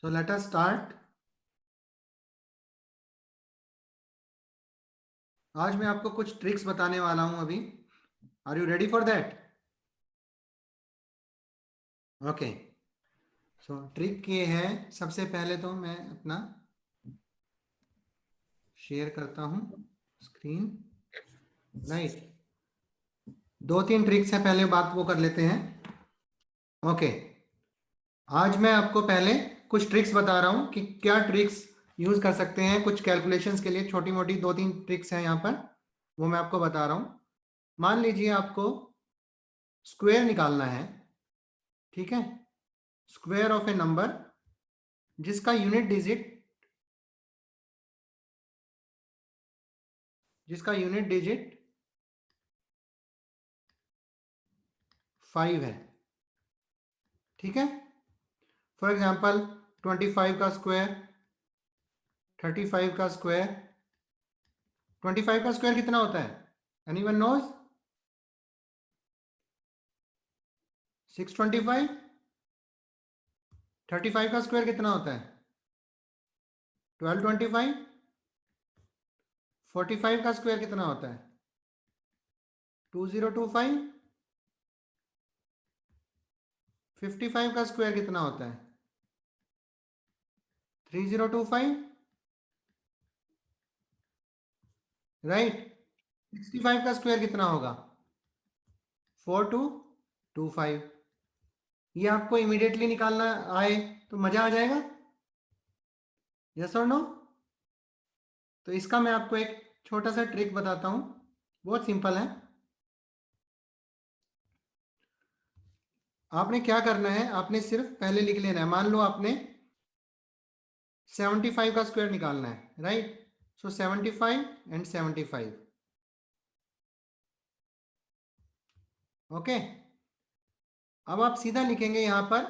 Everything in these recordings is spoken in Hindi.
So let us start. आज मैं आपको कुछ ट्रिक्स बताने वाला हूं अभी. Are you ready for that? Okay. So trick ये है, सबसे पहले तो मैं अपना शेयर करता हूं स्क्रीन. राइट. दो तीन ट्रिक्स है, पहले बात वो कर लेते हैं. ओके. आज मैं आपको पहले कुछ ट्रिक्स बता रहा हूं कि क्या ट्रिक्स यूज कर सकते हैं कुछ कैलकुलेशंस के लिए. छोटी मोटी दो तीन ट्रिक्स हैं यहाँ पर, वो मैं आपको बता रहा हूं. मान लीजिए आपको स्क्वायर निकालना है. ठीक है. स्क्वायर ऑफ ए नंबर जिसका यूनिट डिजिट 5 है. ठीक है. फॉर एग्जांपल 25 का स्क्वायर, 35 का स्क्वायर. 25 का स्क्वायर कितना होता है? Anyone knows? 625. 35 का स्क्वायर कितना होता है? 1225. 45 का स्क्वायर कितना होता है? 2025. 55 का स्क्वायर कितना होता है? 3025. राइट. 65 का स्क्वायर कितना होगा? 4225. ये आपको इमीडिएटली निकालना आए तो मजा आ जाएगा. यस और नो? तो इसका मैं आपको एक छोटा सा ट्रिक बताता हूं, बहुत सिंपल है. आपने क्या करना है, आपने सिर्फ पहले लिख लेना है. मान लो आपने 75 का स्क्वायर निकालना है. राइट. So 75 and 75. ओके. अब आप सीधा लिखेंगे यहां पर,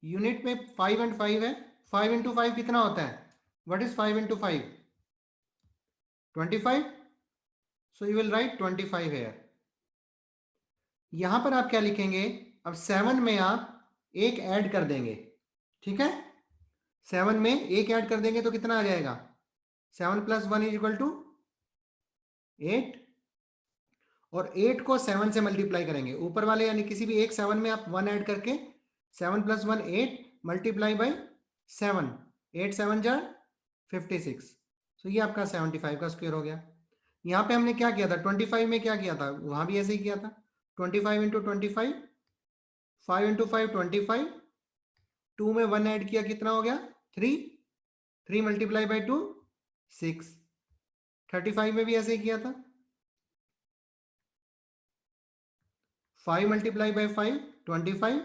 यूनिट में 5 एंड 5 है. 5 इंटू 5 कितना होता है? What is 5 into 5? 25. So you will write 25 here. यहां पर आप क्या लिखेंगे? अब 7 में आप एक ऐड कर देंगे. ठीक है. 7 में एक ऐड कर देंगे तो कितना आ जाएगा? 7 प्लस 1 इज इक्वल टू 8. और 8 को 7 से मल्टीप्लाई करेंगे ऊपर वाले, यानी किसी भी एक 7 में आप 1 ऐड करके 7 प्लस 1 8 मल्टीप्लाई बाई 7. 8 7 जार 56. सो ये आपका 75 का स्क्वायर हो गया. यहाँ पे हमने क्या किया था? 25 में क्या किया था? वहां भी ऐसे ही किया था. 25 इंटू 25. 5 इंटू 5 25. 2 में 1 ऐड किया, कितना हो गया? 3. 3 मल्टीप्लाई बाई 2 6. 35 में भी ऐसे ही किया था. 5 मल्टीप्लाई बाई 5 25.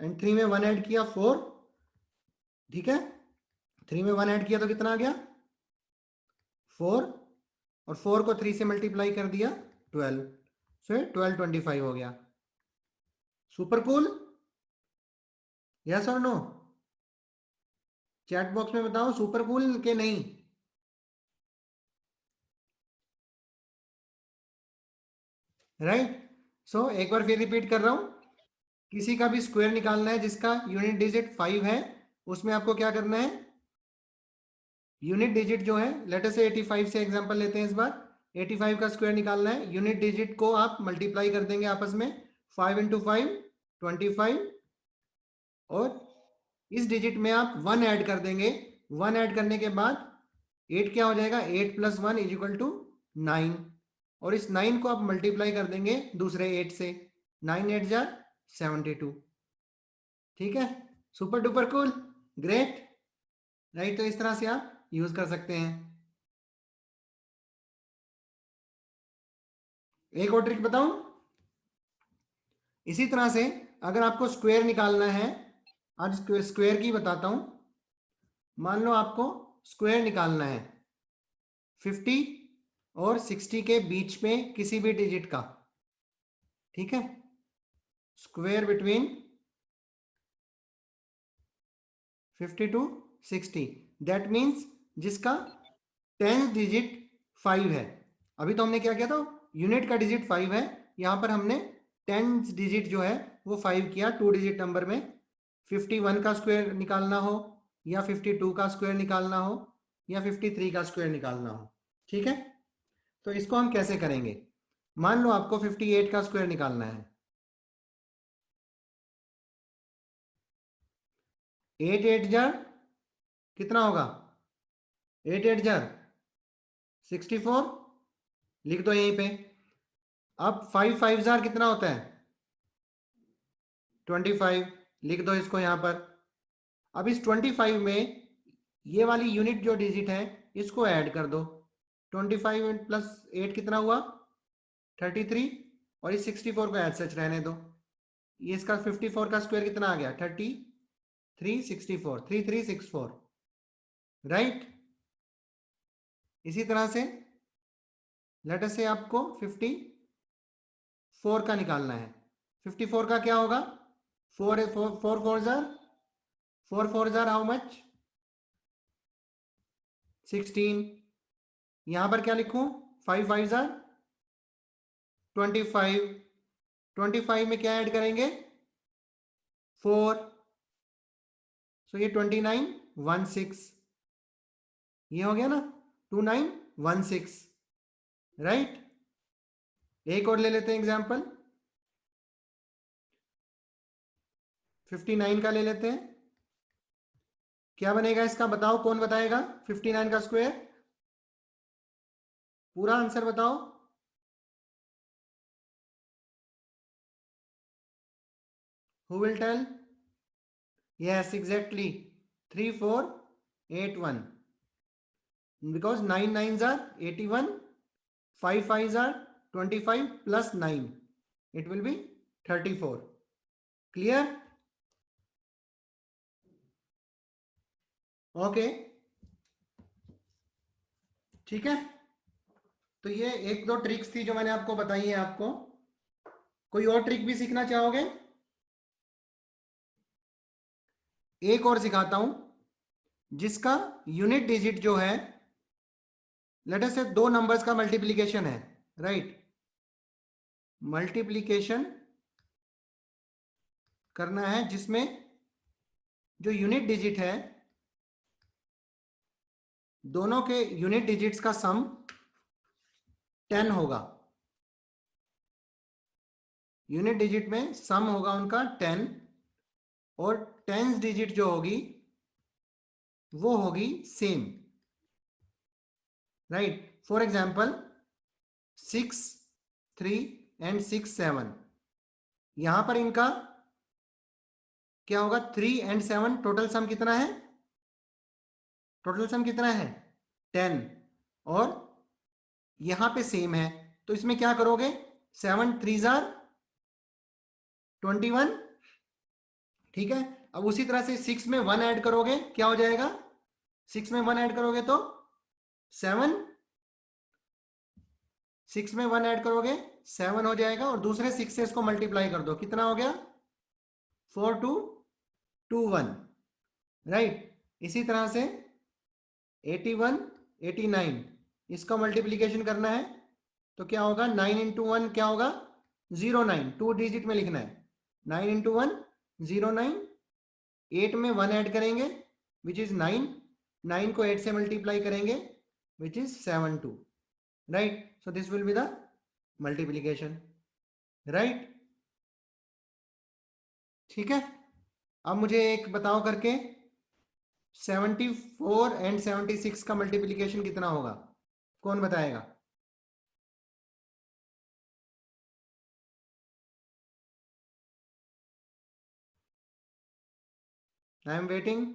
एंड 3 में 1 ऐड किया 4. ठीक है. 3 में 1 ऐड किया तो कितना आ गया? 4. और 4 को 3 से मल्टीप्लाई कर दिया 12. सो 1225 हो गया. Super cool. यस और नो? चैट बॉक्स में बताओ सुपर कूल के नहीं. राइट. सो एक बार फिर रिपीट कर रहा हूं. किसी का भी स्क्वायर निकालना है जिसका यूनिट डिजिट 5 है, उसमें आपको क्या करना है? यूनिट डिजिट जो है, लेट अस से 85 से एग्जांपल लेते हैं इस बार. 85 का स्क्वायर निकालना है. यूनिट डिजिट को आप मल्टीप्लाई कर देंगे आपस में. 5 इंटू 5 25. और इस डिजिट में आप 1 ऐड कर देंगे. 1 ऐड करने के बाद 8 क्या हो जाएगा? 8 प्लस 1 इज इक्वल टू 9. और इस 9 को आप मल्टीप्लाई कर देंगे दूसरे 8 से. 9 8 जार 72. ठीक है. Super duper cool. Great. Right. तो इस तरह से आप यूज कर सकते हैं. एक और ट्रिक बताऊं. इसी तरह से अगर आपको स्क्वायर निकालना है, आज स्क्वायर की बताता हूं. मान लो आपको स्क्वायर निकालना है 50 और 60 के बीच में किसी भी डिजिट का. ठीक है. Square between 50 to 60. That means जिसका 10th डिजिट 5 है. अभी तो हमने क्या किया था? यूनिट का डिजिट 5 है. यहां पर हमने 10th डिजिट जो है वो 5 किया 2 डिजिट नंबर में. 51 का स्क्वायर निकालना हो, या 52 का स्क्वायर निकालना हो, या 53 का स्क्वायर निकालना हो। ठीक है, तो इसको हम कैसे करेंगे? मान लो आपको 58 का स्क्वायर निकालना है। 8 8 जार कितना होगा? 8 8 जार 64, लिख दो यहीं पे। अब 5 5 जार कितना होता है? 25, लिख दो इसको यहां पर। अब इस 25 में ये वाली यूनिट जो डिजिट है इसको ऐड कर दो। 25 प्लस 8 कितना हुआ? 33, और इस 64 को ऐड सच रहने दो। ये इसका 54 का स्क्वायर कितना आ गया? 33 64, 3364, राइट। इसी तरह से लेट अस से आपको 54 का निकालना है। 54 का क्या होगा? 4 4 4 जार 4 4 जार हाउ मच? 16। यहां पर क्या लिखूं? 5 5 जार 25। 25 में क्या ऐड करेंगे? 4, सो ये 29 16, ये हो गया ना 2916, राइट। एक और ले लेते हैं एग्जांपल, 59 का ले लेते हैं। क्या बनेगा इसका? बताओ, कौन बताएगा 59 का स्क्वायर? पूरा आंसर बताओ। Who will tell? Yes, exactly. 3481. Because 9 9s are 81, 5 5s are 25 plus 9. It will be 34. Clear? Okay. ठीक है, तो ये एक दो ट्रिक्स थी जो मैंने आपको बताई है। आपको कोई और ट्रिक भी सीखना चाहोगे? एक और सिखाता हूं जिसका यूनिट डिजिट जो है, लेट अस से दो नंबर्स का मल्टीप्लीकेशन है, राइट। मल्टीप्लीकेशन करना है जिसमें जो यूनिट डिजिट है, दोनों के यूनिट डिजिट्स का सम 10 होगा। यूनिट डिजिट में सम होगा उनका 10, और 10th डिजिट जो होगी वो होगी same, right. For example 6 3 and 6 7, यहां पर इनका क्या होगा? 3 एंड 7 टोटल सम कितना है? टोटल सम कितना है? 10, और यहां पे सेम है, तो इसमें क्या करोगे? 7 3 जार 21, ठीक है। अब उसी तरह से 6 में 1 ऐड करोगे, क्या हो जाएगा? 6 में 1 ऐड करोगे तो 7, 6 में 1 ऐड करोगे 7 हो जाएगा, और दूसरे 6 से इसको मल्टीप्लाई कर दो, कितना हो गया? 4 2 2 1, राइट। इसी तरह से 81 89, इसका मल्टीप्लीकेशन करना है तो क्या होगा? 9 इंटू 1 क्या होगा? 09, 2 डिजिट में लिखना है। 9 इंटू 1 09, 8 में 1 ऐड करेंगे विच इज 9, 9 को 8 से मल्टीप्लाई करेंगे which is 72, right. So this will be the multiplication, right. ठीक है, अब मुझे एक बताओ करके, 74 एंड 76 का मल्टीप्लीकेशन कितना होगा? कौन बताएगा? I am waiting.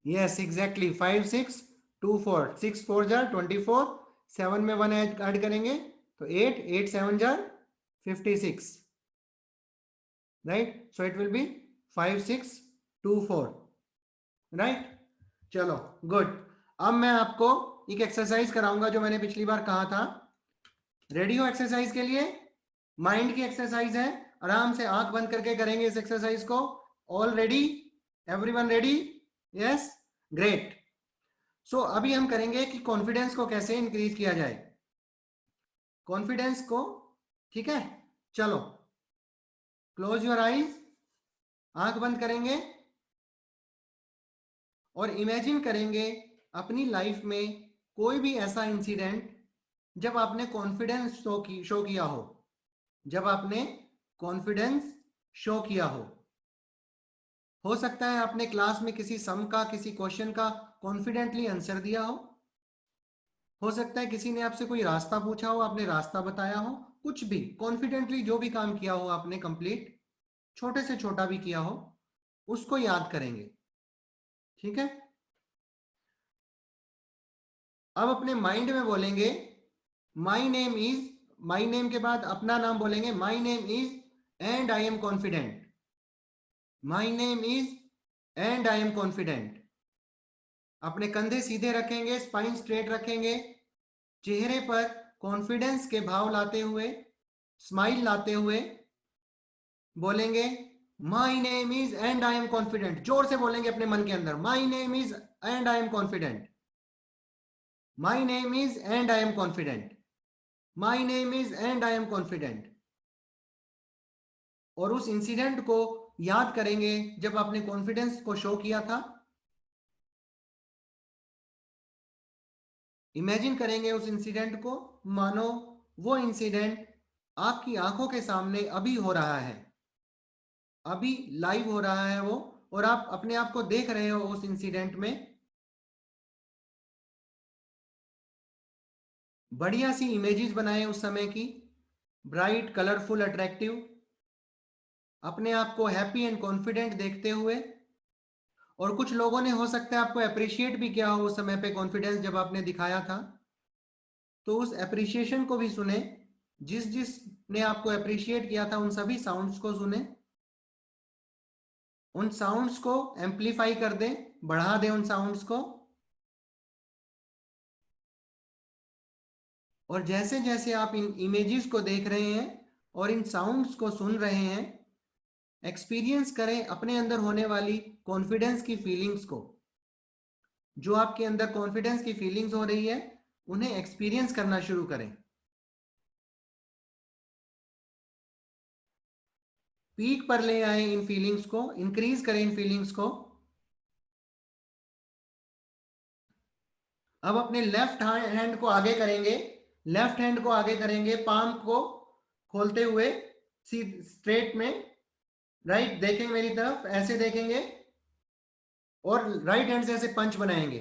Yes exactly, 5 6 2 4, 6 4 jar 24, 7 में 1 ऐड करेंगे तो 8 8 7 jar 56, right. So it will B 5 6 2 4, right. चलो गुड। अब मैं आपको एक एक्सरसाइज कराऊंगा जो मैंने पिछली बार कहा था। रेडी हो एक्सरसाइज के लिए? माइंड की एक्सरसाइज है, आराम से आंख बंद करके करेंगे इस एक्सरसाइज को। All ready? Everyone ready? Yes, great. So अभी हम करेंगे कि कॉन्फिडेंस को कैसे इंक्रीज किया जाए। कॉन्फिडेंस को। ठीक है, चलो क्लोज योर आईज, आंख बंद करेंगे और इमेजिन करेंगे अपनी लाइफ में कोई भी ऐसा इंसिडेंट जब आपने कॉन्फिडेंस शो किया हो, जब आपने कॉन्फिडेंस शो किया हो सकता है आपने क्लास में किसी सम का, किसी क्वेश्चन का कॉन्फिडेंटली आंसर दिया हो सकता है किसी ने आपसे कोई रास्ता पूछा हो, आपने रास्ता बताया हो, कुछ भी कॉन्फिडेंटली जो भी काम किया हो आपने कंप्लीट, छोटे से छोटा भी किया हो, उसको याद करेंगे। ठीक है, अब अपने माइंड में बोलेंगे माई नेम इज, माई नेम के बाद अपना नाम बोलेंगे, माई name is and I am confident, my name is and I am confident. अपने कंधे सीधे रखेंगे, स्पाइन स्ट्रेट रखेंगे, चेहरे पर कॉन्फिडेंस के भाव लाते हुए, स्माइल लाते हुए बोलेंगे माई name is and I am confident. जोर से बोलेंगे अपने मन के अंदर, माई name is and I am confident, my name is and I am confident, my name is and I am confident. और उस इंसिडेंट को याद करेंगे जब आपने कॉन्फिडेंस को शो किया था। इमेजिन करेंगे उस इंसिडेंट को, मानो वो इंसिडेंट आपकी आंखों के सामने अभी हो रहा है, अभी लाइव हो रहा है वो, और आप अपने आप को देख रहे हो उस इंसिडेंट में। बढ़िया सी इमेजेस बनाए उस समय की, ब्राइट, कलरफुल, अट्रैक्टिव, अपने आप को हैप्पी एंड कॉन्फिडेंट देखते हुए। और कुछ लोगों ने हो सकता है आपको अप्रिशिएट भी किया हो उस समय पे, कॉन्फिडेंस जब आपने दिखाया था, तो उस अप्रिशिएशन को भी सुने। जिस जिस ने आपको अप्रिशिएट किया था उन सभी साउंड्स को सुने, उन साउंड्स को एम्पलीफाई कर दें, बढ़ा दें उन साउंड्स को। और जैसे जैसे आप इन इमेजेस को देख रहे हैं और इन साउंड्स को सुन रहे हैं, एक्सपीरियंस करें अपने अंदर होने वाली कॉन्फिडेंस की फीलिंग्स को। जो आपके अंदर कॉन्फिडेंस की फीलिंग्स हो रही है उन्हें एक्सपीरियंस करना शुरू करें। पीक पर ले आए इन फीलिंग्स को, इंक्रीज करें इन फीलिंग्स को। अब अपने लेफ्ट हैंड को आगे करेंगे, लेफ्ट हैंड को आगे करेंगे, पाम को खोलते हुए स्ट्रेट में, राइट देखेंगे मेरी तरफ, ऐसे देखेंगे और राइट हैंड से ऐसे पंच बनाएंगे।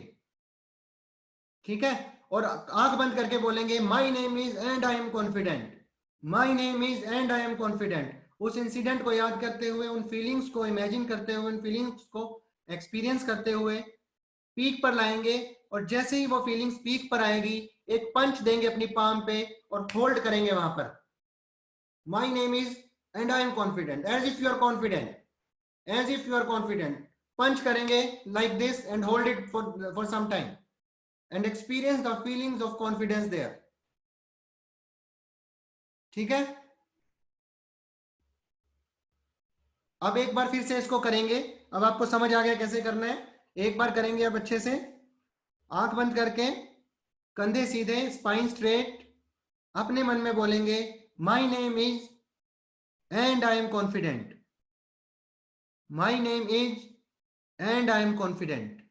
ठीक है, और आंख बंद करके बोलेंगे माई name is and I am confident, my name is and I am confident. उस इंसिडेंट को याद करते हुए, उन फीलिंग्स को इमेजिन करते हुए, उन फीलिंग्स को एक्सपीरियंस करते हुए पीक पर लाएंगे। और जैसे ही वो फीलिंग्स पीक पर आएगी, एक पंच देंगे अपनी पाम पे और होल्ड करेंगे वहां पर, my name is and I am confident, as if you are confident, as if you are confident. Punch करेंगे like this and hold it for some time and experience the feelings of confidence there. ठीक है, अब एक बार फिर से इसको करेंगे। अब आपको समझ आ गया कैसे करना है, एक बार करेंगे अब अच्छे से, आंख बंद करके, कंधे सीधे, स्पाइन स्ट्रेट, अपने मन में बोलेंगे माई name is and I am confident, my name is and I am confident,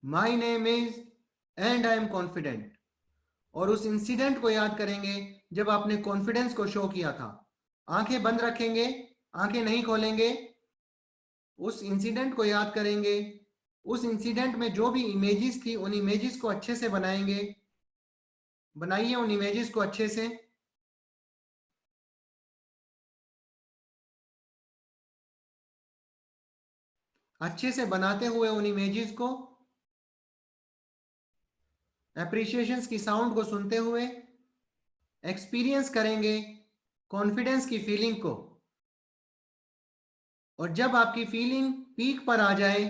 my name is and I am confident. और उस इंसिडेंट को याद करेंगे जब आपने कॉन्फिडेंस को शो किया था। आंखें बंद रखेंगे, आंखें नहीं खोलेंगे, उस इंसिडेंट को याद करेंगे। उस इंसिडेंट में जो भी इमेजेस थी उन इमेजेस को अच्छे से बनाएंगे, बनाइए उन इमेजेस को अच्छे से। अच्छे से बनाते हुए उन इमेजेस को, एप्रिशिएशंस की साउंड को सुनते हुए एक्सपीरियंस करेंगे कॉन्फिडेंस की फीलिंग को। और जब आपकी फीलिंग पीक पर आ जाए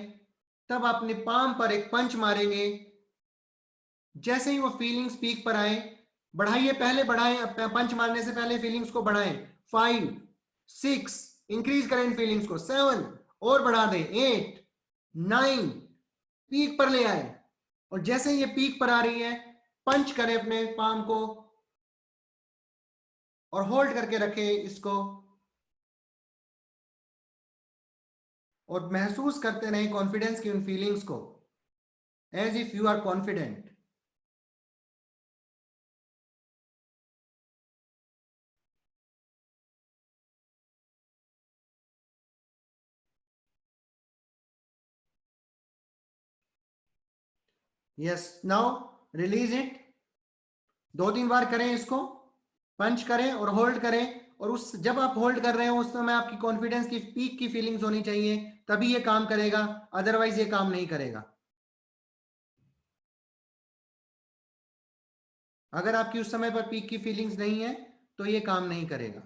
तब अपने पाम पर एक पंच मारेंगे। जैसे ही वो फीलिंग्स पीक पर आए, बढ़ाइए, पहले बढ़ाएं, पंच मारने से पहले फीलिंग्स को बढ़ाएं। 5 6 इंक्रीज करें फीलिंग्स को, 7 और बढ़ा दें, 8 9 पीक पर ले आए। और जैसे ये पीक पर आ रही है, पंच करें अपने पाम को और होल्ड करके रखे इसको और महसूस करते रहे कॉन्फिडेंस की उन फीलिंग्स को, as if you are confident. Yes, now release it. 2-3 बार करें इसको, पंच करें और होल्ड करें, और उस जब आप होल्ड कर रहे हो उस समय आपकी कॉन्फिडेंस की पीक की फीलिंग्स होनी चाहिए, तभी ये काम करेगा, अदरवाइज ये काम नहीं करेगा। अगर आपकी उस समय पर पीक की फीलिंग्स नहीं है तो ये काम नहीं करेगा।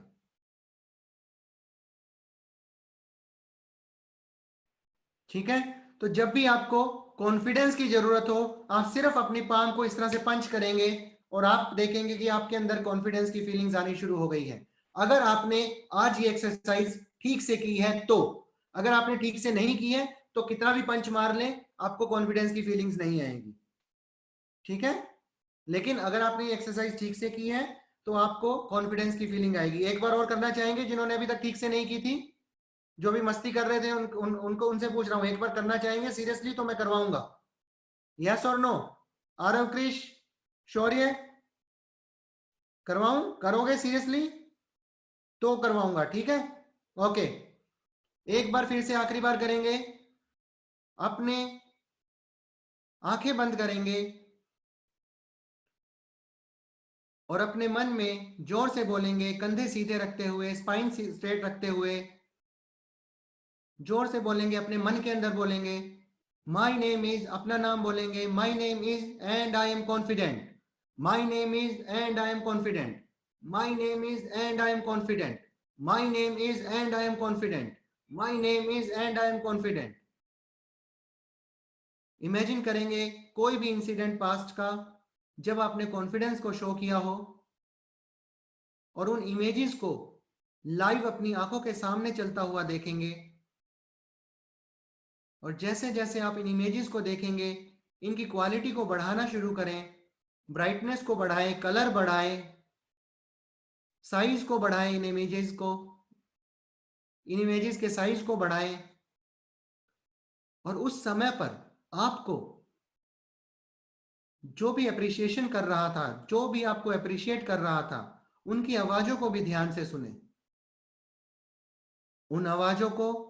ठीक है, तो जब भी आपको कॉन्फिडेंस की जरूरत हो, आप सिर्फ अपनी पाम को इस तरह से पंच करेंगे और आप देखेंगे कि आपके अंदर कॉन्फिडेंस की फीलिंग्स आनी शुरू हो गई है। अगर आपने आज ये एक्सरसाइज ठीक से की है तो, अगर आपने ठीक से नहीं की है तो कितना भी पंच मार लें आपको कॉन्फिडेंस की फीलिंग्स नहीं आएंगी। ठीक है, लेकिन अगर आपने ये एक्सरसाइज ठीक से की है तो आपको कॉन्फिडेंस की फीलिंग आएगी। एक बार और करना चाहेंगे जिन्होंने अभी तक ठीक से नहीं की थी? जो भी मस्ती कर रहे थे उनको उनसे पूछ रहा हूं, एक बार करना चाहेंगे सीरियसली तो मैं करवाऊंगा। यस और नो? आरव क्रिश, शौर्य, करवाऊं? करोगे सीरियसली तो करवाऊंगा, ठीक है? ओके, एक बार फिर से आखिरी बार करेंगे। अपने आंखें बंद करेंगे और अपने मन में जोर से बोलेंगे, कंधे सीधे रखते हुए, स्पाइन स्ट्रेट रखते हुए, जोर से बोलेंगे, अपने मन के अंदर बोलेंगे, माई नेम इज, अपना नाम बोलेंगे, माई name is and I am confident, my name is and I am confident, my name is and I am confident, my name is and I am confident, my name is and I am confident. Imagine करेंगे कोई भी इंसिडेंट पास्ट का जब आपने कॉन्फिडेंस को शो किया हो, और उन इमेजेस को लाइव अपनी आंखों के सामने चलता हुआ देखेंगे। और जैसे जैसे आप इन इमेजेस को देखेंगे इनकी क्वालिटी को बढ़ाना शुरू करें, ब्राइटनेस को बढ़ाएं, कलर बढ़ाएं, साइज को बढ़ाएं, इन इमेजेस के साइज को बढ़ाएं। और उस समय पर आपको जो भी अप्रिशिएशन कर रहा था, जो भी आपको अप्रिशिएट कर रहा था, उनकी आवाजों को भी ध्यान से सुने, उन आवाजों को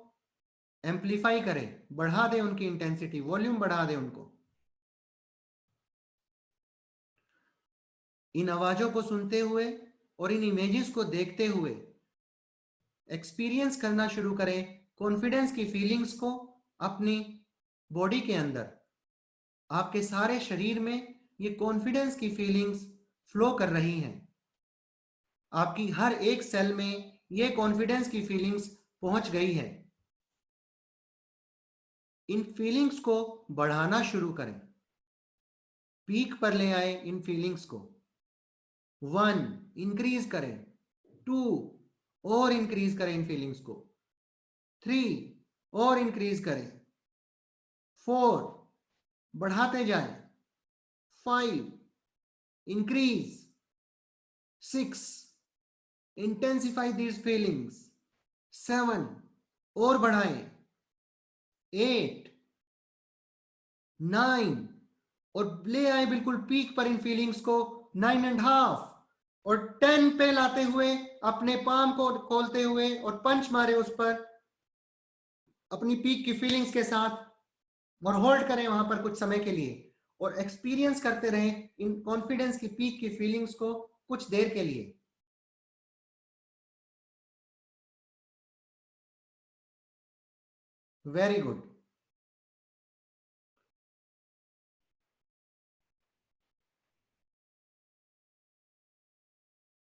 एम्पलीफाई करें, बढ़ा दें, उनकी इंटेंसिटी, वॉल्यूम बढ़ा दें उनको। इन आवाजों को सुनते हुए और इन इमेजेस को देखते हुए एक्सपीरियंस करना शुरू करें कॉन्फिडेंस की फीलिंग्स को अपनी बॉडी के अंदर। आपके सारे शरीर में ये कॉन्फिडेंस की फीलिंग्स फ्लो कर रही हैं, आपकी हर एक सेल में ये कॉन्फिडेंस की फीलिंग्स पहुंच गई है। इन फीलिंग्स को बढ़ाना शुरू करें, पीक पर ले आए इन फीलिंग्स को। 1 इंक्रीज करें, 2 और इंक्रीज करें इन फीलिंग्स को, 3 और इंक्रीज करें, 4 बढ़ाते जाएं, 5 इंक्रीज, 6 इंटेंसिफाई दीज फीलिंग्स, 7 और बढ़ाएं, 8 9 और ले आए बिल्कुल पीक पर इन फीलिंग्स को, 9.5 और 10 पे लाते हुए अपने पाम को खोलते हुए और पंच मारे उस पर अपनी पीक की फीलिंग्स के साथ, और होल्ड करें वहां पर कुछ समय के लिए और एक्सपीरियंस करते रहें इन कॉन्फिडेंस की पीक की फीलिंग्स को कुछ देर के लिए। Very good.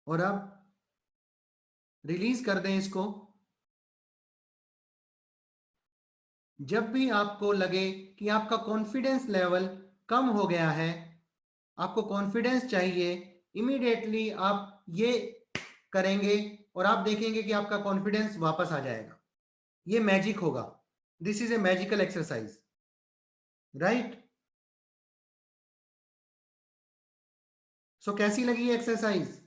और अब रिलीज कर दें इसको। जब भी आपको लगे कि आपका कॉन्फिडेंस लेवल कम हो गया है, आपको कॉन्फिडेंस चाहिए, इमीडिएटली आप ये करेंगे और आप देखेंगे कि आपका कॉन्फिडेंस वापस आ जाएगा। ये मैजिक होगा, this is a magical exercise, right? So कैसी लगी ये एक्सरसाइज?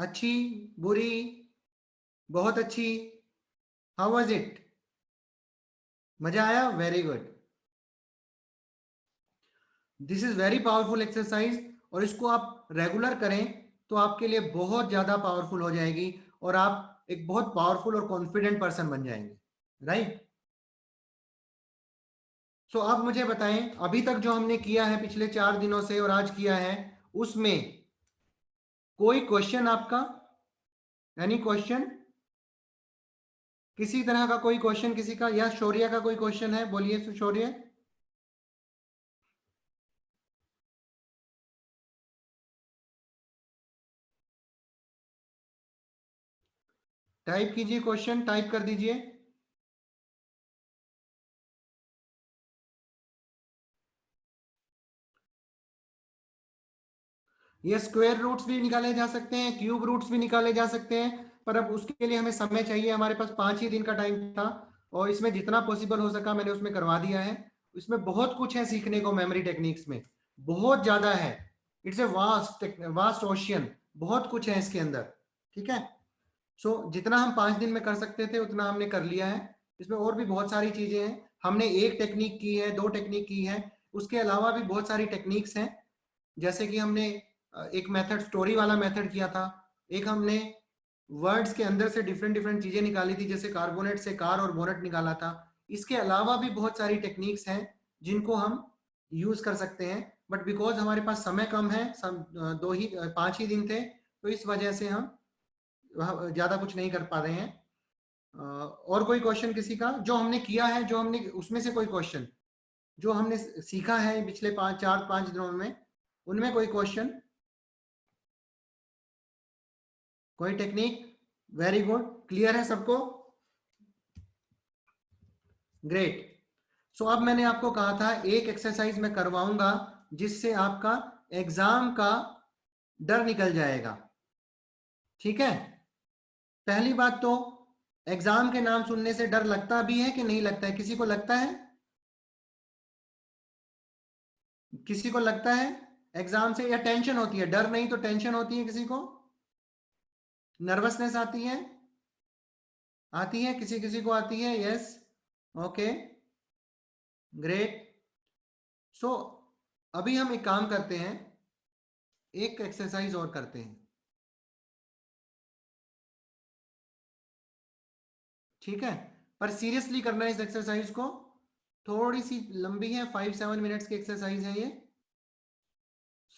अच्छी, बुरी, बहुत अच्छी, हाउ वाज इट? मजा आया? Very good. This is very powerful exercise, और इसको आप रेगुलर करें तो आपके लिए बहुत ज्यादा पावरफुल हो जाएगी और आप एक बहुत पावरफुल और कॉन्फिडेंट पर्सन बन जाएंगे, राइट? सो अब मुझे बताएं, अभी तक जो हमने किया है पिछले 4 दिनों से और आज किया है, उसमें कोई क्वेश्चन आपका? Any question? किसी तरह का कोई क्वेश्चन किसी का? या शौर्य का कोई क्वेश्चन है? बोलिए शौर्य। टाइप कीजिए, क्वेश्चन टाइप कर दीजिए। ये स्क्वायर रूट्स भी निकाले जा सकते हैं, क्यूब रूट्स भी निकाले जा सकते हैं, पर अब उसके लिए हमें समय चाहिए। हमारे पास 5 ही दिन का टाइम था और इसमें जितना पॉसिबल हो सका मैंने उसमें करवा दिया है। इसमें बहुत कुछ है सीखने को, मेमोरी टेक्निक्स में बहुत ज्यादा है। It's a vast vast ocean, बहुत कुछ है इसके अंदर, ठीक है? सो जितना हम 5 दिन में कर सकते थे उतना हमने कर लिया है। इसमें और भी बहुत सारी चीजें हैं। हमने एक टेक्निक की है, 2 टेक्निक की है, उसके अलावा भी बहुत सारी टेक्निक्स हैं। जैसे कि हमने एक मेथड स्टोरी वाला मेथड किया था, एक हमने वर्ड्स के अंदर से डिफरेंट डिफरेंट चीजें निकाली थी, जैसे कार्बोनेट से कार और बोनेट निकाला था। इसके अलावा भी बहुत सारी टेक्निक्स हैं जिनको हम यूज कर सकते हैं, बट बिकॉज हमारे पास समय कम है, 5 ही दिन थे, तो इस वजह से हम ज्यादा कुछ नहीं कर पा रहे हैं। और कोई क्वेश्चन किसी का जो हमने किया है, जो हमने उसमें से कोई क्वेश्चन जो हमने सीखा है पिछले 5 दिनों में, उनमें कोई क्वेश्चन, कोई टेक्निक? वेरी गुड, क्लियर है सबको? ग्रेट। सो अब मैंने आपको कहा था एक एक्सरसाइज मैं करवाऊंगा जिससे आपका एग्जाम का डर निकल जाएगा, ठीक है? पहली बात तो, एग्जाम के नाम सुनने से डर लगता भी है कि नहीं लगता है? किसी को लगता है? किसी को लगता है एग्जाम से? या टेंशन होती है? डर नहीं तो टेंशन होती है किसी को? नर्वसनेस आती है? आती है, किसी किसी को आती है। Yes, okay, great. सो अभी हम एक काम करते हैं, एक एक्सरसाइज और करते हैं, ठीक है? पर सीरियसली करना है इस एक्सरसाइज को। थोड़ी सी लंबी है, 5-7 मिनट्स की एक्सरसाइज है ये।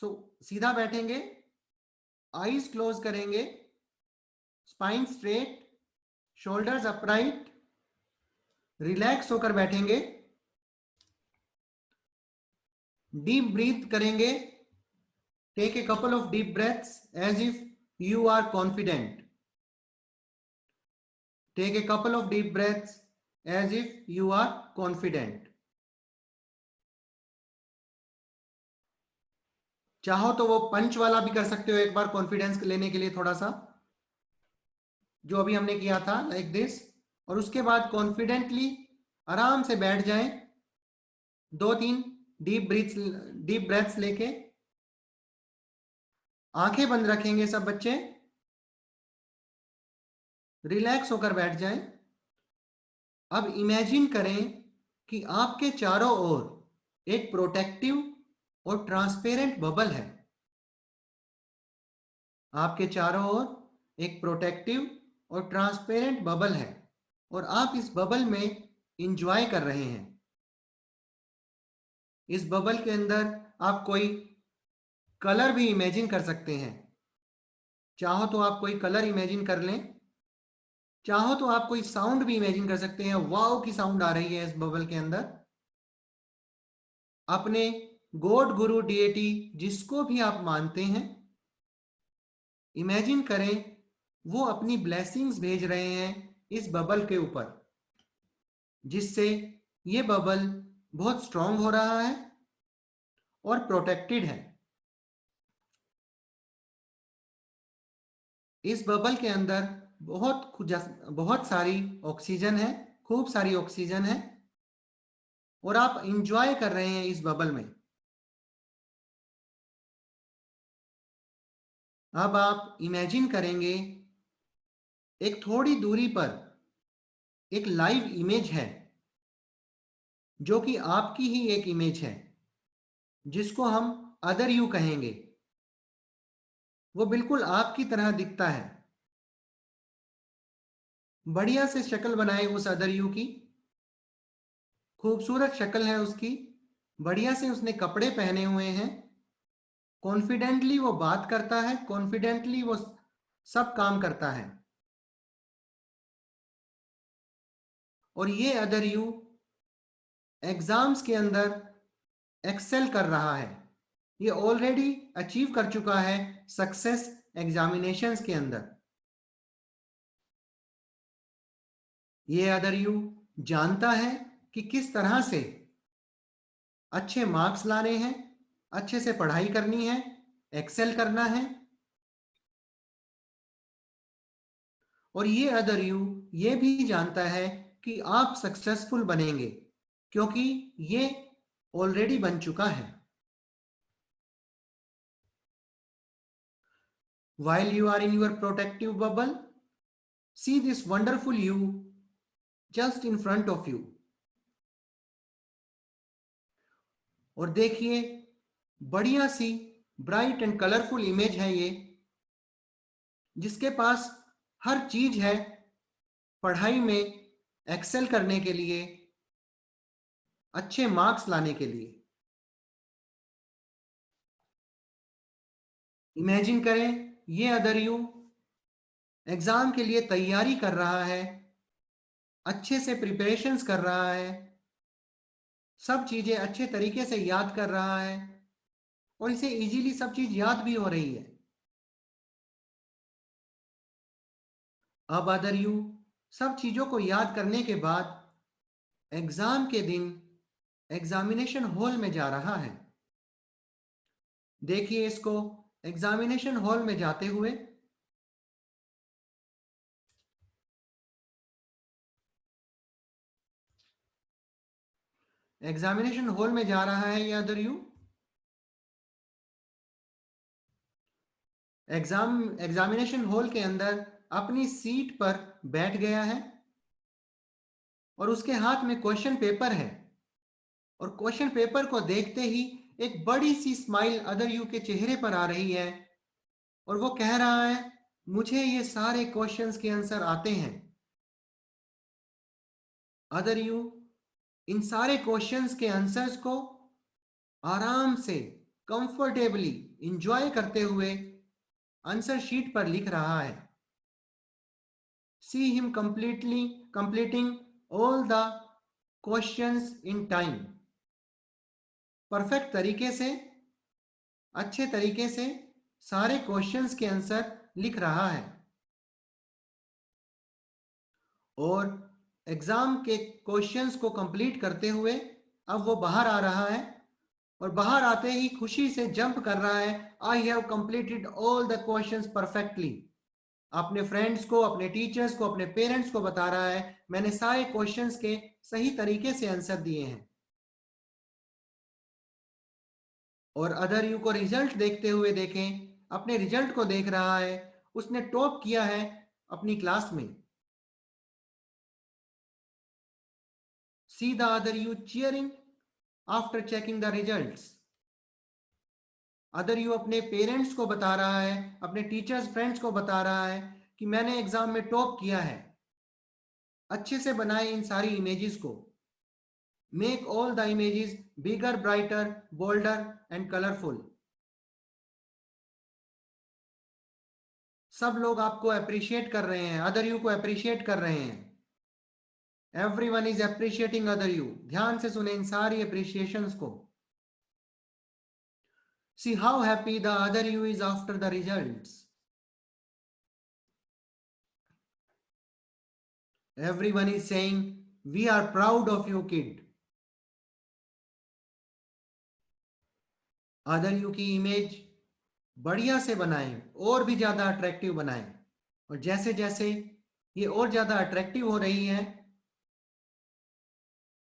सो सीधा बैठेंगे, आईज क्लोज करेंगे, spine straight, shoulders upright, relax होकर बैठेंगे, डीप ब्रीथ करेंगे, take a couple of deep breaths as if you are confident, take a couple of deep breaths as if you are confident. चाहो तो वो पंच वाला भी कर सकते हो एक बार, कॉन्फिडेंस लेने के लिए थोड़ा सा, जो अभी हमने किया था, लाइक दिस। और उसके बाद कॉन्फिडेंटली आराम से बैठ जाएं, 2-3 डीप ब्रेथ्स लेके। आंखें बंद रखेंगे सब बच्चे, रिलैक्स होकर बैठ जाएं। अब इमेजिन करें कि आपके चारों ओर एक प्रोटेक्टिव और ट्रांसपेरेंट बबल है। आपके चारों ओर एक प्रोटेक्टिव और ट्रांसपेरेंट बबल है और आप इस बबल में इंजॉय कर रहे हैं। इस बबल के अंदर आप कोई कलर भी इमेजिन कर सकते हैं। चाहो तो आप कोई कलर इमेजिन कर लें, चाहो तो आप कोई साउंड भी इमेजिन कर सकते हैं। वाव की साउंड आ रही है इस बबल के अंदर। अपने गॉड, गुरु, डीएटी, जिसको भी आप मानते हैं, इमेजिन करें वो अपनी ब्लेसिंग्स भेज रहे हैं इस बबल के ऊपर, जिससे ये बबल बहुत स्ट्रांग हो रहा है और प्रोटेक्टेड है। इस बबल के अंदर बहुत सारी ऑक्सीजन है, खूब सारी ऑक्सीजन है, और आप इंजॉय कर रहे हैं इस बबल में। अब आप इमेजिन करेंगे एक थोड़ी दूरी पर एक लाइव इमेज है जो कि आपकी ही एक इमेज है, जिसको हम अदर यू कहेंगे। वो बिल्कुल आपकी तरह दिखता है। बढ़िया से शक्ल बनाए उस अदर यू की, खूबसूरत शक्ल है उसकी, बढ़िया से उसने कपड़े पहने हुए हैं, कॉन्फिडेंटली वो बात करता है, कॉन्फिडेंटली वो सब काम करता है। और ये अदर यू एग्जाम्स के अंदर एक्सेल कर रहा है। ये ऑलरेडी अचीव कर चुका है सक्सेस एग्जामिनेशंस के अंदर। ये अदर यू जानता है कि किस तरह से अच्छे मार्क्स लाने हैं, अच्छे से पढ़ाई करनी है, एक्सेल करना है। और ये अदर यू ये भी जानता है कि आप सक्सेसफुल बनेंगे, क्योंकि ये ऑलरेडी बन चुका है। While you are in your protective bubble, see this wonderful you just in front of you. और देखिए, बढ़िया सी ब्राइट एंड कलरफुल इमेज है ये, जिसके पास हर चीज है पढ़ाई में एक्सेल करने के लिए, अच्छे मार्क्स लाने के लिए। इमेजिन करें ये अदर यू एग्जाम के लिए तैयारी कर रहा है, अच्छे से प्रिपरेशंस कर रहा है, सब चीजें अच्छे तरीके से याद कर रहा है, और इसे इजीली सब चीज याद भी हो रही है। अब अदर यू सब चीजों को याद करने के बाद एग्जाम के दिन एग्जामिनेशन हॉल में जा रहा है। देखिए इसको एग्जामिनेशन हॉल में जाते हुए। एग्जामिनेशन हॉल में जा रहा है ये अदर यू। एग्जामिनेशन हॉल के अंदर अपनी सीट पर बैठ गया है, और उसके हाथ में क्वेश्चन पेपर है। और क्वेश्चन पेपर को देखते ही एक बड़ी सी स्माइल अदर यू के चेहरे पर आ रही है, और वो कह रहा है, मुझे ये सारे क्वेश्चंस के आंसर आते हैं। अदर यू इन सारे क्वेश्चंस के आंसर्स को आराम से कंफर्टेबली इंजॉय करते हुए आंसर शीट पर लिख रहा है। See him completing all the questions in time। Perfect तरीके से, अच्छे तरीके से सारे क्वेश्चंस के आंसर लिख रहा है। और एग्जाम के क्वेश्चंस को कंप्लीट करते हुए अब वो बाहर आ रहा है, और बाहर आते ही खुशी से जंप कर रहा है, I have completed all the questions perfectly. अपने फ्रेंड्स को, अपने टीचर्स को, अपने पेरेंट्स को बता रहा है, मैंने सारे क्वेश्चंस के सही तरीके से आंसर दिए हैं। और अदर यू को रिजल्ट देखते हुए देखें, अपने रिजल्ट को देख रहा है, उसने टॉप किया है अपनी क्लास में। See the other you cheering after checking the results. Other you अपने पेरेंट्स को बता रहा है, अपने टीचर्स फ्रेंड्स को बता रहा है कि मैंने एग्जाम में टॉप किया है। अच्छे से बनाए इन सारी इमेजेस को। Make all the images bigger, brighter, boulder and colourful. सब लोग आपको अप्रिशिएट कर रहे हैं, अदर यू को अप्रिशिएट कर रहे हैं। Everyone is appreciating other you. ध्यान से सुने इन सारी अप्रिशिएशंस को। See how happy the other you is after the results. Everyone is saying, we are proud of you, kid. Other you की इमेज बढ़िया से बनाएं, और भी ज्यादा अट्रैक्टिव बनाएं। और जैसे जैसे ये और ज्यादा अट्रैक्टिव हो रही है,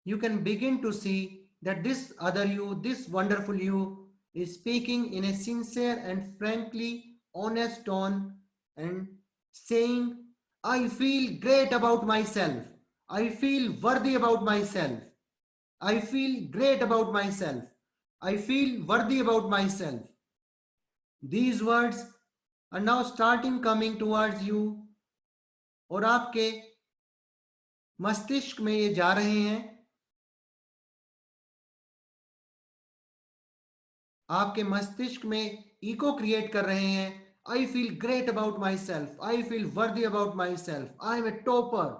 you can begin to see that this other you, this wonderful you, is speaking in a sincere and frankly honest tone and saying, I feel great about myself. I feel worthy about myself. I feel great about myself. I feel worthy about myself. These words are now starting coming towards you, और आपके मस्तिष्क में ये जा रहे हैं, आपके मस्तिष्क में इको क्रिएट कर रहे हैं. I feel great about myself, I feel worthy about myself, I am a topper.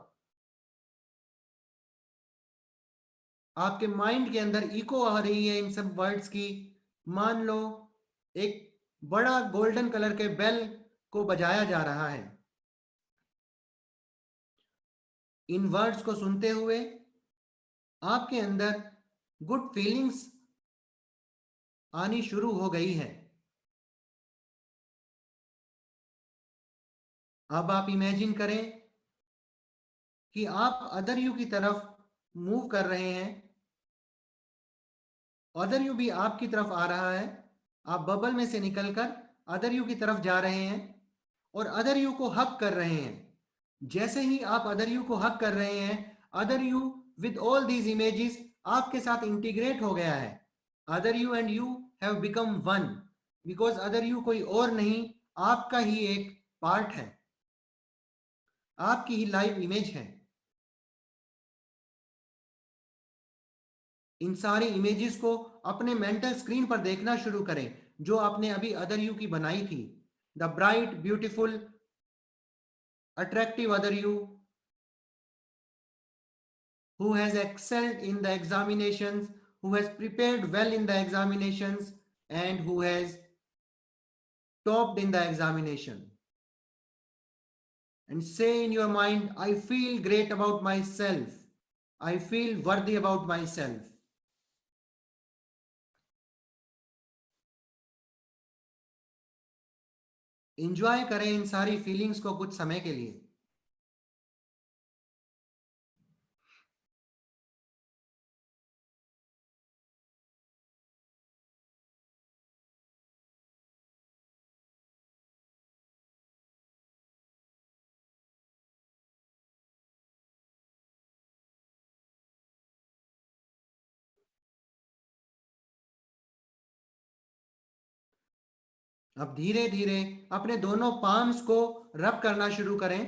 आपके माइंड के अंदर इको आ रही है इन सब वर्ड्स की. मान लो एक बड़ा गोल्डन कलर के बेल को बजाया जा रहा है. इन वर्ड्स को सुनते हुए आपके अंदर गुड फीलिंग्स आनी शुरू हो गई है. अब आप इमेजिन करें कि आप अदर यू की तरफ मूव कर रहे हैं. अदर यू भी आपकी तरफ आ रहा है. आप बबल में से निकलकर अदर यू की तरफ जा रहे हैं और अदर यू को हक कर रहे हैं. जैसे ही आप अदर यू को हक कर रहे हैं, other you with all these images आपके साथ इंटीग्रेट हो गया है. Other you and you have become one, because other you कोई और नहीं, आपका ही एक पार्ट है, आपकी ही लाइव इमेज है. इन सारी इमेजेस को अपने मेंटल स्क्रीन पर देखना शुरू करें जो आपने अभी अदर यू की बनाई थी. The bright, beautiful, attractive other you who has excelled in the examinations, who has prepared well in the examinations, and who has topped in the examination. And say in your mind, I feel great about myself. I feel worthy about myself. Enjoy करें इन सारी फीलिंग्स को कुछ समय के लिए. अब धीरे धीरे अपने दोनों पाम्स को रब करना शुरू करें.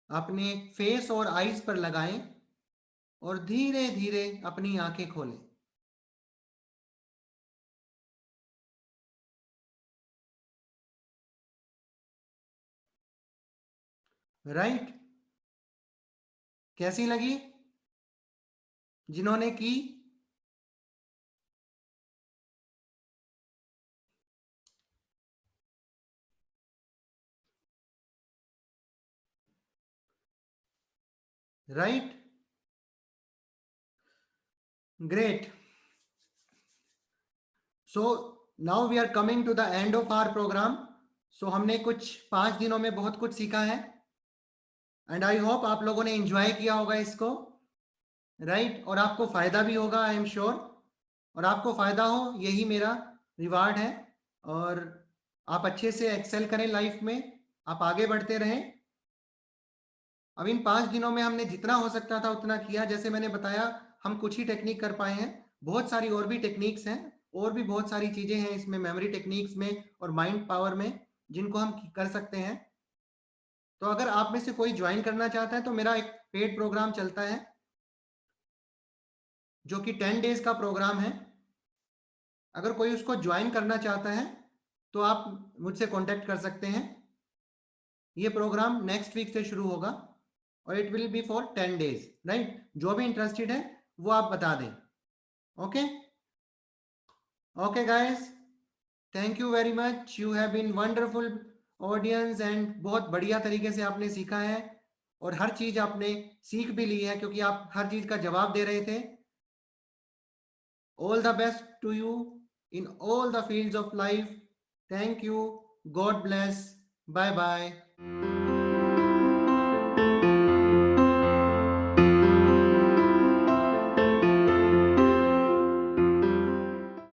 अपने फेस और आईज पर लगाएं और धीरे धीरे अपनी आंखें खोलें. राइट? कैसी लगी जिन्होंने की? Right? Great. So now we are coming to the end of our program. So हमने कुछ 5 दिनों में बहुत कुछ सीखा है एंड आई होप आप लोगों ने एंजॉय किया होगा इसको. राइट? और आपको फायदा भी होगा, आई एम श्योर. और आपको फायदा हो यही मेरा रिवार्ड है. और आप अच्छे से एक्सेल करें लाइफ में, आप आगे बढ़ते रहें. अब इन 5 दिनों में हमने जितना हो सकता था उतना किया. जैसे मैंने बताया, हम कुछ ही टेक्निक कर पाए हैं. बहुत सारी और भी टेक्निक्स हैं, और भी बहुत सारी चीजें हैं इसमें, मेमोरी टेक्निक्स में और माइंड पावर में, जिनको हम कर सकते हैं. तो अगर आप में से कोई ज्वाइन करना चाहता है तो मेरा एक पेड प्रोग्राम चलता है जो कि 10 डेज का प्रोग्राम है. अगर कोई उसको ज्वाइन करना चाहता है तो आप मुझसे कांटेक्ट कर सकते हैं. ये प्रोग्राम नेक्स्ट वीक से शुरू होगा और it will be for 10 days. Right? जो भी इंटरेस्टेड है वो आप बता दें. Okay okay guys, thank you very much. You have been wonderful audience and बहुत बढ़िया तरीके से आपने सीखा है और हर चीज आपने सीख भी ली है क्योंकि आप हर चीज का जवाब दे रहे थे. All the best to you in all the fields of life. Thank you. God bless. Bye bye.